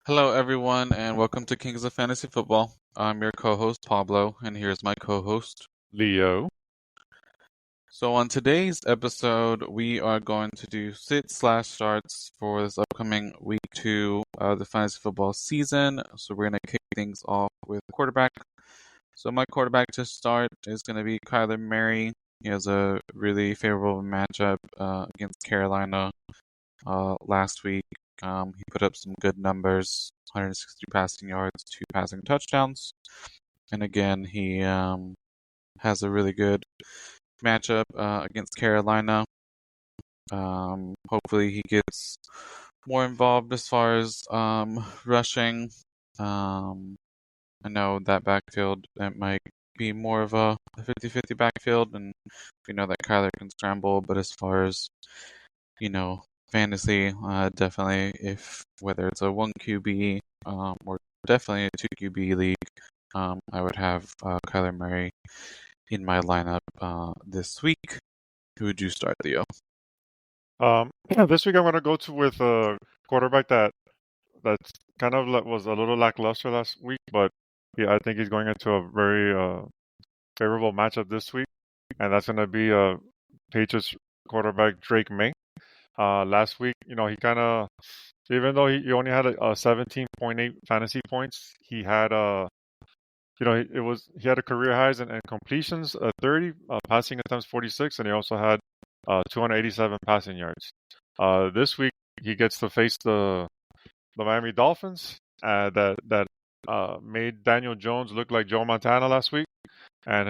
Hello, everyone, and welcome to Kings of Fantasy Football. I'm your co-host Pablo, and here's my co-host. Leo. So, on today's episode, we are going to do sit/starts for this upcoming week two of the fantasy football season. So, we're going to kick things off with quarterback. So, my quarterback to start is going to be Kyler Murray. He has a really favorable matchup against Carolina last week. He put up some good numbers, 160 passing yards, 2 passing touchdowns. And again, he has a really good matchup against Carolina. Hopefully he gets more involved as far as rushing. I know that backfield, it might be more of a 50-50 backfield, and we know that Kyler can scramble, but as far as, fantasy, definitely whether it's a 1 QB or definitely a 2 QB league, I would have Kyler Murray in my lineup this week. Who would you start, Leo? This week I'm going to go with a quarterback that's kind of was a little lackluster last week, but yeah, I think he's going into a very favorable matchup this week, and that's going to be Patriots quarterback Drake May. Last week, he kind of, even though he only had a 17.8 fantasy points, he had he had a career highs and completions 30, passing attempts 46, and he also had 287 passing yards. This week he gets to face the Miami Dolphins that made Daniel Jones look like Joe Montana last week, and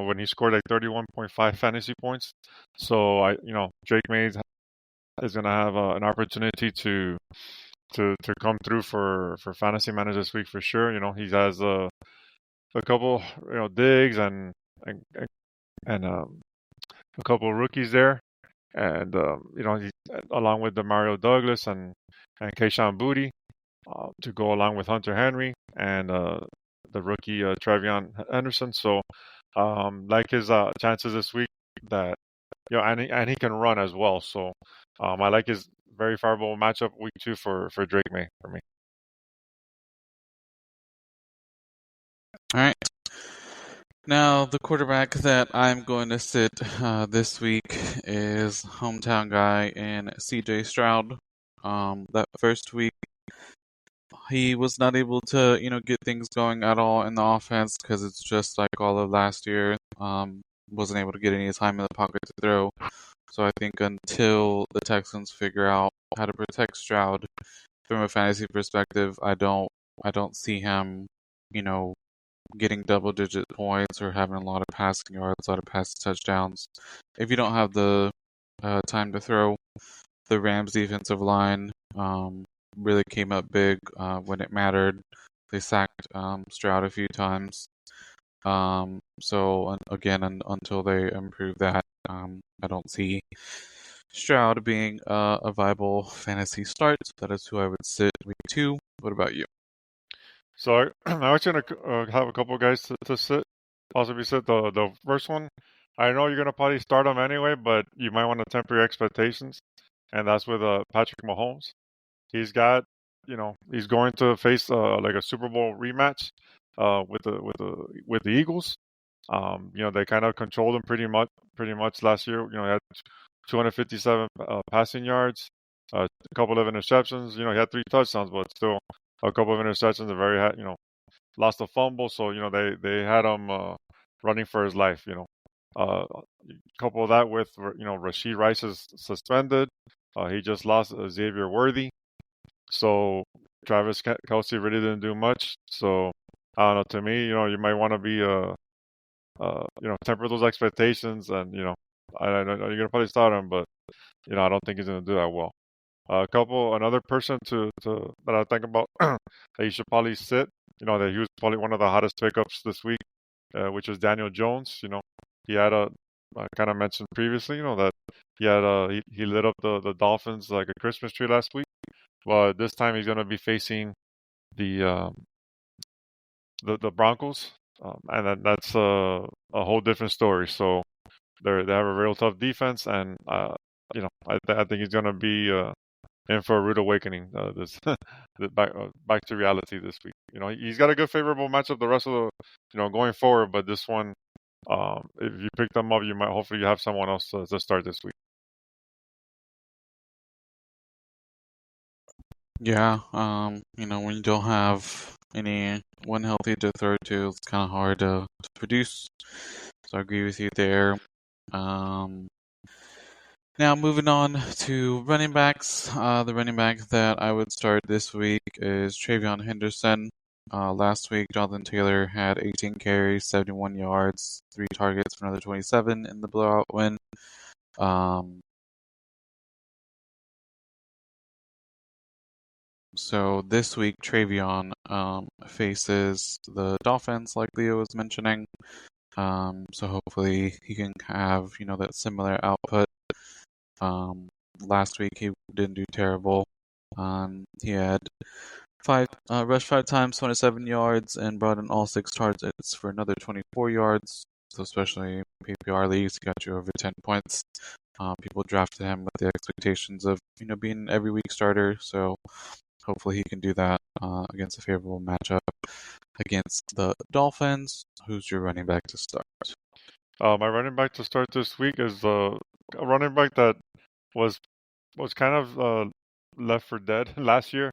when he scored like 31.5 fantasy points. So Drake May is going to have an opportunity to come through for fantasy managers this week for sure. He has a couple Diggs and a couple of rookies there, and along with the Mario Douglas and Keyshawn Booty to go along with Hunter Henry and the rookie Travion Henderson. So like his chances this week that and he can run as well. So I like his very favorable matchup week two for Drake May for me. All right. Now, the quarterback that I'm going to sit this week is hometown guy in CJ Stroud. That first week, he was not able to, get things going at all in the offense because it's just like all of last year. Wasn't able to get any time in the pocket to throw. So I think until the Texans figure out how to protect Stroud from a fantasy perspective, I don't see him, getting double-digit points or having a lot of passing yards, a lot of passing touchdowns. If you don't have the time to throw, the Rams' defensive line really came up big when it mattered. They sacked Stroud a few times. So again, until they improve that, I don't see Stroud being a viable fantasy start. That is who I would sit week two. What about you? So I was going to have a couple of guys to sit, possibly sit the first one. I know you're going to probably start him anyway, but you might want to temper your expectations, and that's with Patrick Mahomes. He's got, he's going to face like a Super Bowl rematch with the Eagles. They kind of controlled him pretty much last year. He had 257 passing yards, a couple of interceptions. He had 3 touchdowns, but still a couple of interceptions. Lost a fumble, so they had him running for his life. Couple of that with Rashid Rice is suspended. He just lost Xavier Worthy. So Travis Kelce really didn't do much. So I don't know. To me, you might want to be temper those expectations, and I know you're gonna probably start him, but I don't think he's gonna do that well. Another person that I think about that you should probably sit. That he was probably one of the hottest pickups this week, which was Daniel Jones. He had I kind of mentioned previously, that he had he lit up the Dolphins like a Christmas tree last week. But this time he's going to be facing the the Broncos, and that's a whole different story. So they have a real tough defense, and I think he's going to be in for a rude awakening. This back to reality this week. He's got a good favorable matchup the rest of going forward, but this one, if you pick them up, you might hopefully have someone else to start this week. Yeah, when you don't have anyone healthy to throw to, it's kind of hard to produce. So I agree with you there. Now moving on to running backs. The running back that I would start this week is TreVeyon Henderson. Last week, Jonathan Taylor had 18 carries, 71 yards, 3 targets for another 27 in the blowout win. So this week, TreVeyon faces the Dolphins, like Leo was mentioning. So hopefully he can have that similar output. Last week he didn't do terrible. He had rushed 5 times, 27 yards, and brought in all 6 targets for another 24 yards. So especially PPR leagues, he got you over 10 points. People drafted him with the expectations of being an every week starter. So hopefully he can do that against a favorable matchup against the Dolphins. Who's your running back to start? My running back to start this week is a running back that was kind of left for dead last year,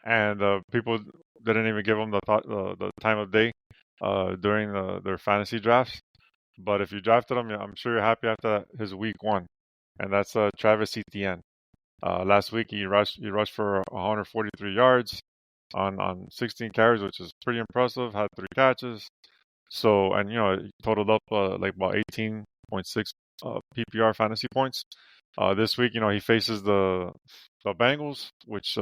and people didn't even give him the time of day during their fantasy drafts. But if you drafted him, I'm sure you're happy after his week 1, and that's Travis Etienne. Last week he rushed for 143 yards on 16 carries, which is pretty impressive. Had 3 catches. So, and it totaled up like about 18.6 PPR fantasy points. This week, he faces the Bengals, which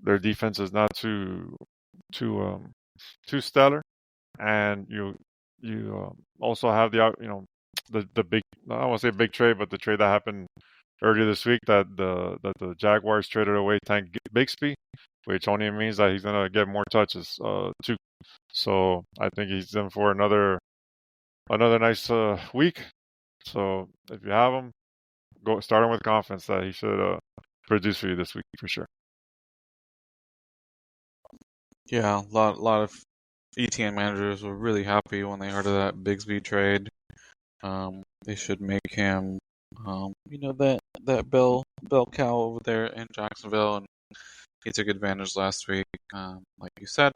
their defense is not too stellar, and you also have the big, I don't want to say big trade, but the trade that happened earlier this week that the Jaguars traded away Tank Bigsby, which only means that he's gonna get more touches too. So I think he's in for another nice week. So if you have him, go start him with confidence that he should produce for you this week for sure. Yeah, a lot of ETN managers were really happy when they heard of that Bigsby trade. They should make him, that bell cow over there in Jacksonville, and he took advantage last week, like you said.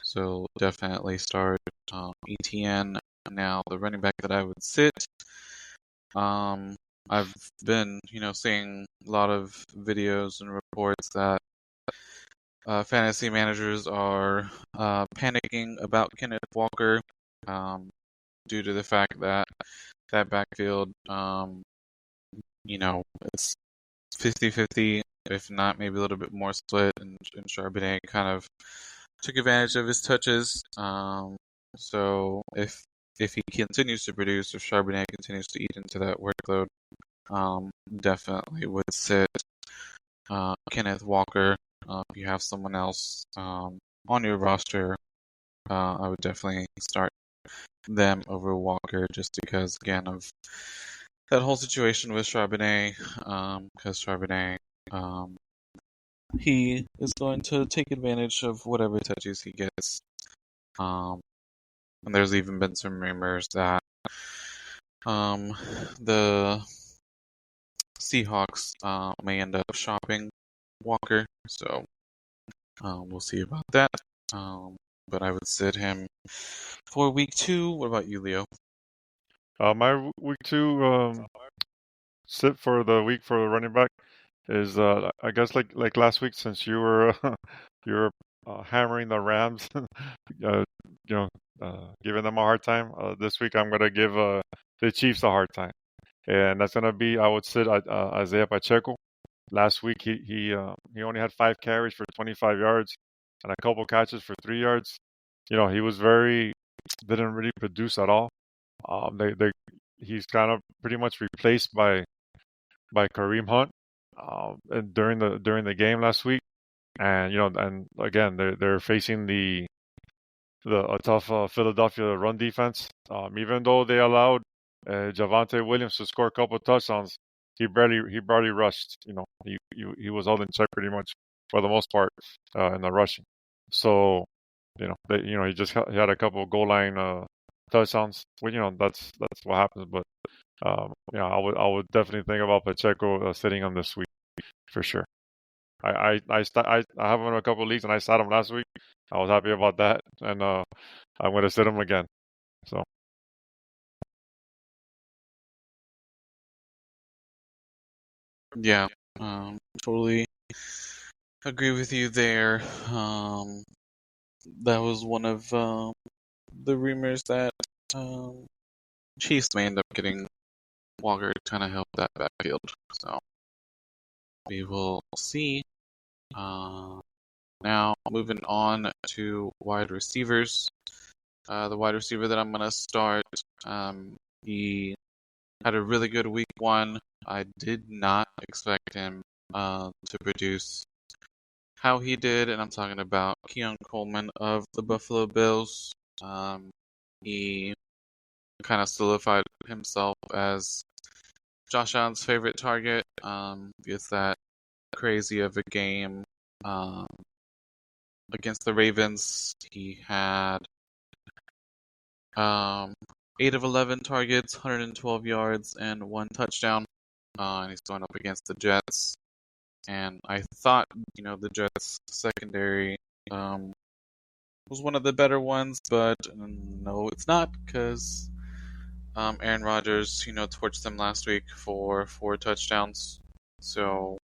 So definitely start ETN. Now the running back that I would sit. I've been, seeing a lot of videos and reports that fantasy managers are panicking about Kenneth Walker due to the fact that backfield, it's 50-50, if not maybe a little bit more split, and Charbonnet kind of took advantage of his touches. So if he continues to produce, if Charbonnet continues to eat into that workload, definitely would sit Kenneth Walker. If you have someone else on your roster, I would definitely start them over Walker, just because, again, of that whole situation with Charbonnet, because Charbonnet, he is going to take advantage of whatever touches he gets. And there's even been some rumors that the Seahawks may end up shopping Walker, so we'll see about that. But I would sit him for week 2. What about you, Leo? My week 2 sit for the week for the running back is I guess like last week, since you were hammering the Rams, giving them a hard time. This week I'm gonna give the Chiefs a hard time, and that's gonna be, I would sit Isaiah Pacheco. Last week he only had 5 carries for 25 yards and a couple catches for 3 yards. He was didn't really produce at all. He's kind of pretty much replaced by Kareem Hunt and during the game last week, and and again they're facing a tough Philadelphia run defense. Even though they allowed Javonte Williams to score a couple of touchdowns, he barely rushed. He was all in check pretty much for the most part in the rushing. So he had a couple of goal line touchdowns. Well, that's what happens. But I would definitely think about Pacheco sitting him this week for sure. I have him in a couple of leagues and I sat him last week. I was happy about that, and I'm going to sit him again. So. Yeah, totally agree with you there. That was one of the rumors that Chiefs may end up getting Walker to kind of help that backfield. So we will see. Now moving on to wide receivers. The wide receiver that I'm going to start, he had a really good week one. I did not expect him to produce how he did, and I'm talking about Keon Coleman of the Buffalo Bills. He kind of solidified himself as Josh Allen's favorite target. With that crazy of a game against the Ravens, he had 8 of 11 targets, 112 yards, and 1 touchdown. And he's going up against the Jets. And I thought, the Jets secondary was one of the better ones, but no, it's not, because Aaron Rodgers, torched them last week for 4 touchdowns. So,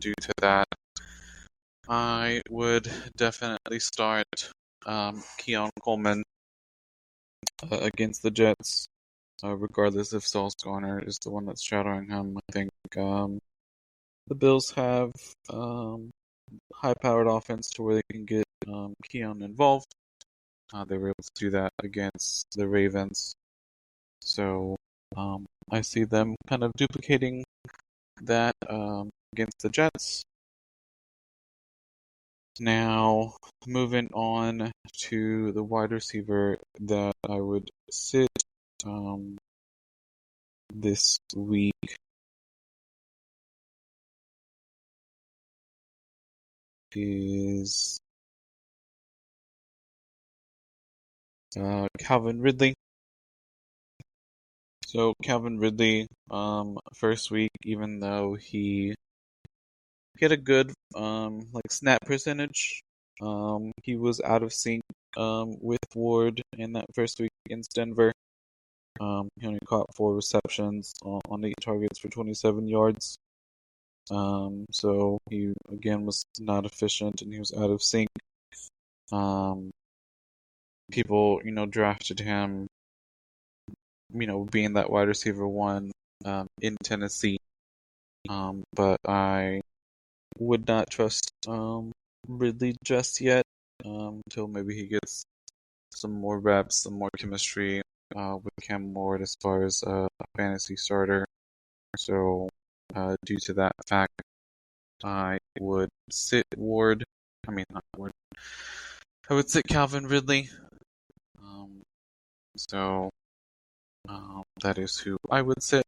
due to that, I would definitely start Keon Coleman against the Jets, regardless if Sauce Garner is the one that's shadowing him. I think the Bills have high-powered offense to where they can get Keon involved. They were able to do that against the Ravens. So I see them kind of duplicating that against the Jets. Now, moving on to the wide receiver that I would sit this week is Calvin Ridley. So Calvin Ridley, first week, even though he had a good snap percentage, he was out of sync with Ward in that first week against Denver. He only caught 4 receptions on 8 targets for 27 yards. So he again was not efficient and he was out of sync. People, drafted him, being that wide receiver 1 in Tennessee. But I would not trust Ridley just yet until maybe he gets some more reps, some more chemistry with Cam Ward as far as a fantasy starter. So due to that fact, I would sit Ward. I mean, not Ward. I would sit Calvin Ridley. So that is who I would sit.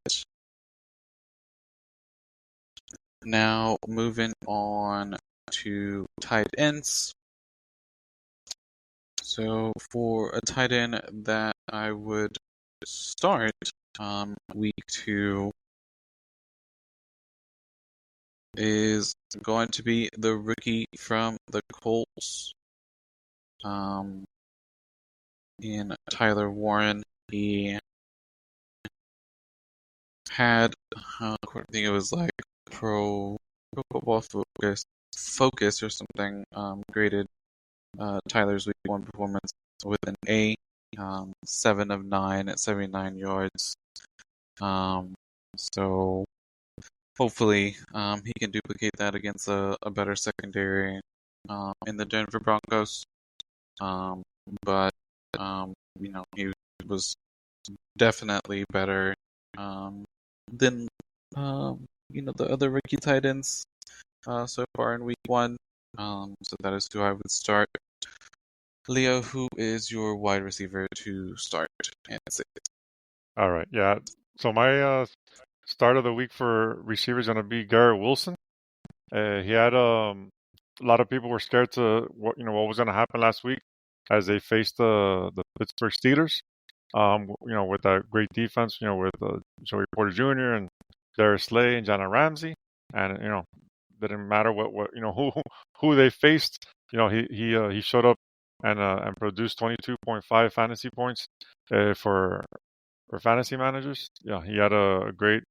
Now moving on to tight ends. So for a tight end that I would start week 2 is going to be the rookie from the Colts, in Tyler Warren. He had, I think it was like Pro Football Focus or something, graded Tyler's week 1 performance with an A, 7 of 9 at 79 yards. So hopefully he can duplicate that against a better secondary in the Denver Broncos. But he was definitely better than the other rookie tight ends so far in week 1. So that is who I would start. Leo, who is your wide receiver to start and sit? All right, yeah. So my start of the week for receivers going to be Garrett Wilson. He had a lot of people were scared to what was going to happen last week as they faced the Pittsburgh Steelers. With that great defense, with Joey Porter Jr. and Darius Slay and Jalen Ramsey, and didn't matter what who they faced. He showed up and produced 22.5 fantasy points for fantasy managers. Yeah, he had a great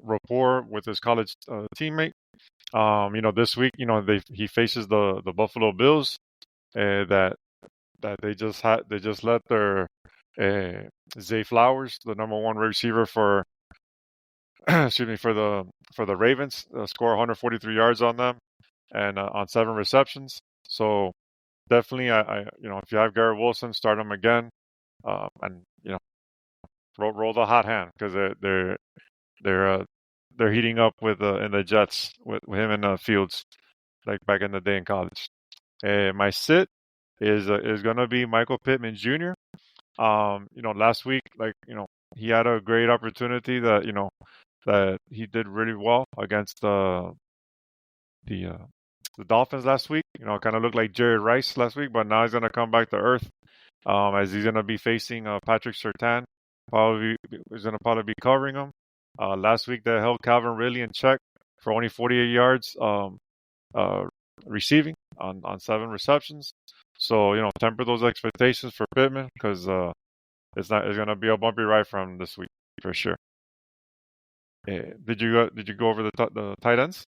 rapport with his college teammate. This week, he faces the Buffalo Bills that they just let their Zay Flowers, the number one receiver for excuse me for the Ravens, score 143 yards on them and on 7 receptions. So definitely, I if you have Garrett Wilson, start him again, and roll the hot hand because they're heating up with in the Jets with him in Fields like back in the day in college. My sit is gonna be Michael Pittman Jr. Last week, he had a great opportunity that he did really well against the Dolphins last week. Kind of looked like Jerry Rice last week, but now he's gonna come back to earth as he's gonna be facing Patrick Surtain. He's gonna probably be covering him. Last week they held Calvin Ridley in check for only 48 yards receiving on 7 receptions. So temper those expectations for Pittman because it's going to be a bumpy ride for him this week for sure. Did you go over the tight ends?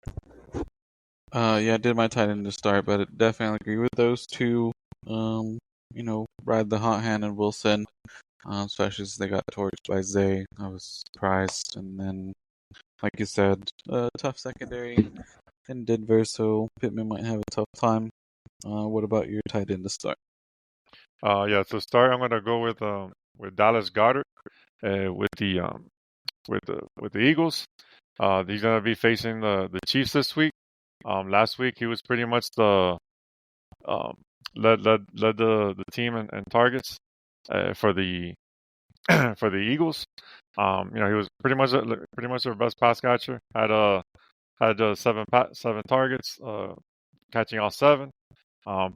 Yeah, I did my tight end to start, but I definitely agree with those two. Ride the hot hand and Wilson, especially as they got torched by Zay. I was surprised, and then, like you said, tough secondary in Denver, so Pittman might have a tough time. What about your tight end to start? Yeah, to start, I'm gonna go with Dallas Goedert with the Eagles. He's gonna be facing the Chiefs this week. Last week he was pretty much the led the team in targets for the for the Eagles. He was pretty much their best pass catcher. Had 7 targets, catching all 7.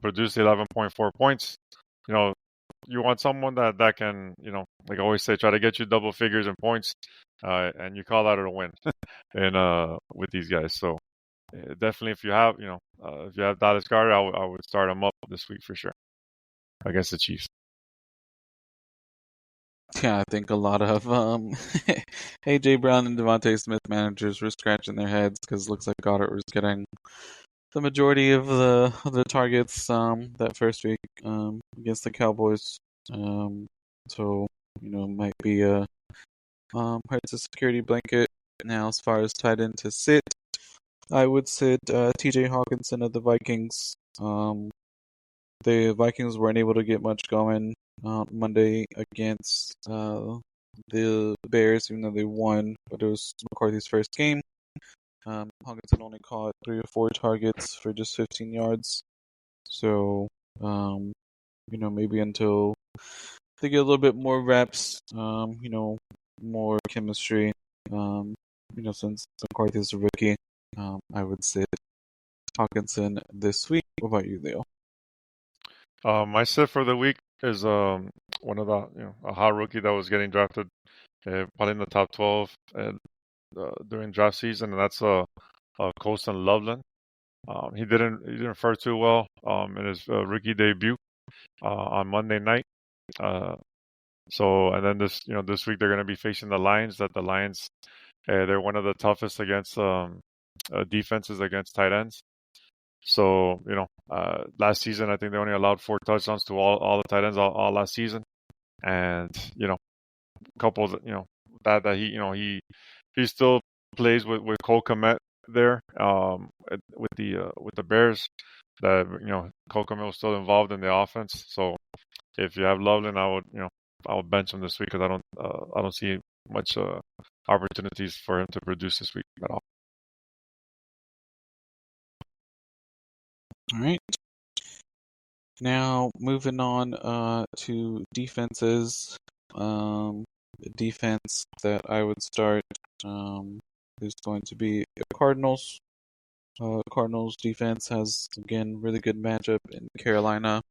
Produced 11.4 points. You want someone that can, like I always say, try to get you double figures in points, and you call that a win, and with these guys. So definitely, if you have Dallas Goedert, I would start him up this week for sure against the Chiefs. Yeah, I think a lot of AJ Brown and Devontae Smith managers were scratching their heads because it looks like Goddard was getting the majority of the targets that first week against the Cowboys. So might be a perhaps a security blanket. Now, as far as tight end to sit, I would sit T.J. Hawkinson of the Vikings. The Vikings weren't able to get much going Monday against the Bears, even though they won, but it was McCarthy's first game. Hawkinson only caught 3 or 4 targets for just 15 yards. So, maybe until they get a little bit more reps, more chemistry, since McCarthy's a rookie, I would sit Hawkinson this week. What about you, Leo? My sit for the week is one of the a hot rookie that was getting drafted probably in the top 12 during draft season, and that's Colston Loveland. He didn't fare too well in his rookie debut on Monday night. And then this week they're going to be facing the Lions. The Lions they're one of the toughest against defenses against tight ends. So last season I think they only allowed 4 touchdowns to all the tight ends all last season, and couple that he still plays with Cole Kmet there with the Bears. That Cole Kmet was still involved in the offense. So if you have Loveland, I would bench him this week because I don't see much opportunities for him to produce this week at all. All right. Now moving on to defenses. Defense that I would start is going to be the Cardinals. Cardinals defense has again really good matchup in Carolina.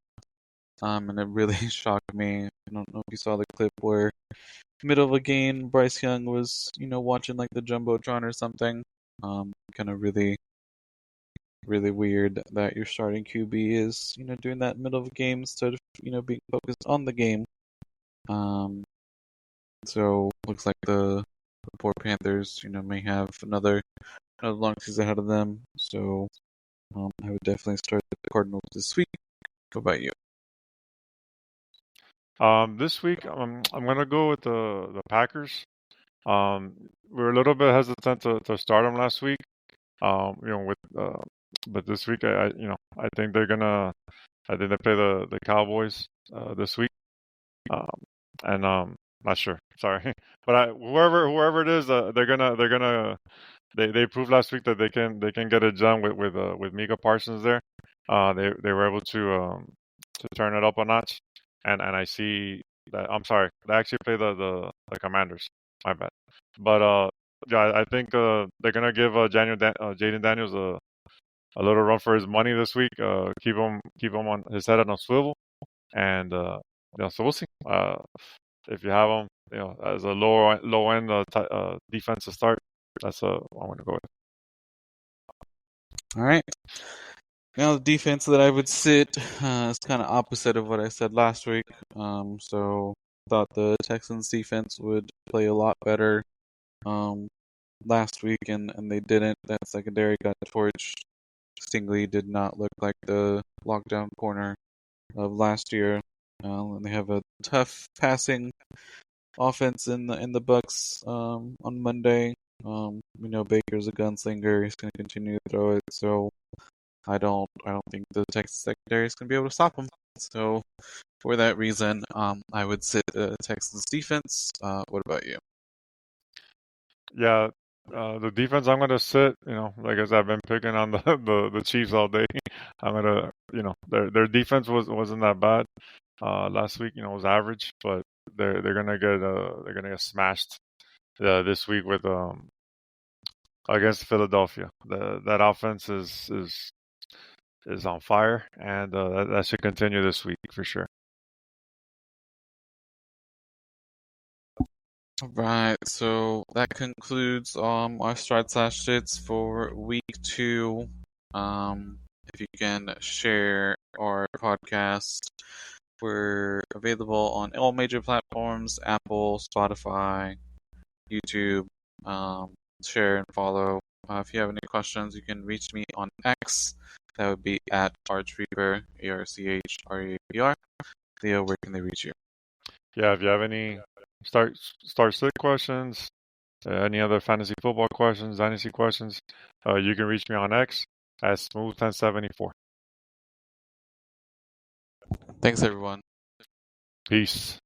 And it really shocked me. I don't know if you saw the clip where middle of a game Bryce Young was, watching like the Jumbotron or something. Kind of really weird that your starting QB is, doing that middle of a game instead of, being focused on the game. So looks like the poor Panthers, may have another long season ahead of them. So I would definitely start the Cardinals this week. What about you? This week, I'm gonna go with the Packers. We were a little bit hesitant to start them last week. But this week, I think they're gonna. I think they play the Cowboys this week. Um, and not sure. Sorry, but whoever it is, they proved last week that they can get it done with Micah Parsons there. They were able to turn it up a notch, and I see that. I'm sorry, they actually play the Commanders. My bad. But yeah, I think they're gonna give Jaden Daniels a little run for his money this week. Keep him on his head on a swivel, and so we'll see. If you have him, as a low end defense to start, that's what I'm gonna go with. All right. Now the defense that I would sit is kind of opposite of what I said last week. So thought the Texans defense would play a lot better last week, and they didn't. That secondary got torched. Stingley did not look like the lockdown corner of last year. And they have a tough passing offense in the Bucks on Monday. We know Baker's a gunslinger. He's going to continue to throw it. So I don't think the Texas secondary is going to be able to stop him. So for that reason, I would sit the Texans defense. What about you? Yeah, the defense I'm gonna sit. Like as I've been picking on the Chiefs all day. I'm gonna, their defense wasn't that bad. Last week, it was average, but they're gonna get smashed this week with against Philadelphia. That offense is on fire, and that should continue this week for sure. Right, so that concludes our start/sits for week 2. If you can share our podcast, we're available on all major platforms: Apple, Spotify, YouTube. Share and follow. If you have any questions, you can reach me on X. That would be at Archreaper, ARCHREAPR. Theo, where can they reach you? Yeah, if you have any start sit questions, any other fantasy football questions, dynasty questions, you can reach me on X at Smooth1074. Thanks, everyone. Peace.